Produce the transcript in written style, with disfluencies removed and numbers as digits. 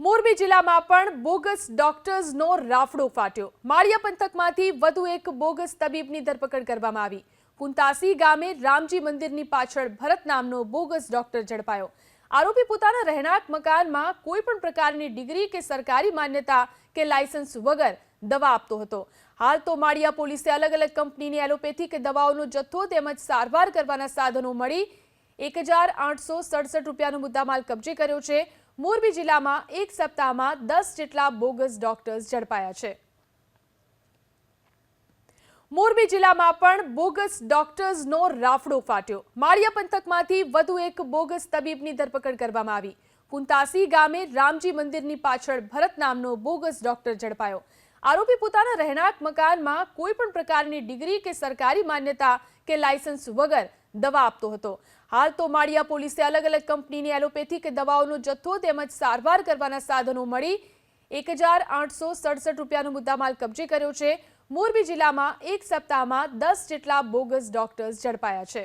મોરબી જિલ્લામાં પણ બોગસ ડોક્ટર્સનો રાફડો ફાટ્યો। માળિયા પંથકમાંથી વધુ એક બોગસ તબીબની ધરપકડ કરવામાં આવી। કુંતાસી ગામે રામજી મંદિરની પાછળ ભરત નામનો બોગસ ડોક્ટર ઝડપાયો। આરોપી પોતાના રહેણાંક મકાનમાં કોઈ પણ પ્રકારની ડિગ્રી કે સરકારી માન્યતા કે લાયસન્સ વગર દવા આપતો હતો। હાલ તો માળિયા પોલીસે અલગ અલગ કંપનીની એલોપેથિક દવાઓનો જથ્થો તેમજ સારવાર કરવાના સાધનો મળી 1867 રૂપિયાનો મુદ્દામાલ કબજે કર્યો છે। મોરબી જિલ્લામાં એક સપ્તાહમાં 10 જેટલા બોગસ ડોક્ટર્સ ઝડપાયા છે। મોરબી જિલ્લામાં પણ બોગસ ડોક્ટર્સનો રાફડો ફાટ્યો। માળિયા પંથકમાંથી વધુ એક બોગસ તબીબની ધરપકડ કરવામાં આવી। કુંતાસી ગામે રામજી મંદિરની પાછળ ભરત નામનો બોગસ ડોક્ટર ઝડપાયો। આરોપી પોતાના રહેણાંક મકાનમાં કોઈ પણ પ્રકારની ડિગ્રી કે સરકારી માન્યતા કે લાયસન્સ વગર દવા આપતો હતો। હાલ તો માળિયા પોલીસે અલગ અલગ કંપનીની એલોપેથિક દવાઓનો જથ્થો તેમજ સારવાર કરવાના સાધનો મળી 1867 રૂપિયાનો મુદ્દામાલ કબજે કર્યો છે। મોરબી જિલ્લામાં એક સપ્તાહમાં 10 જેટલા બોગસ ડોક્ટર્સ ઝડપાયા છે।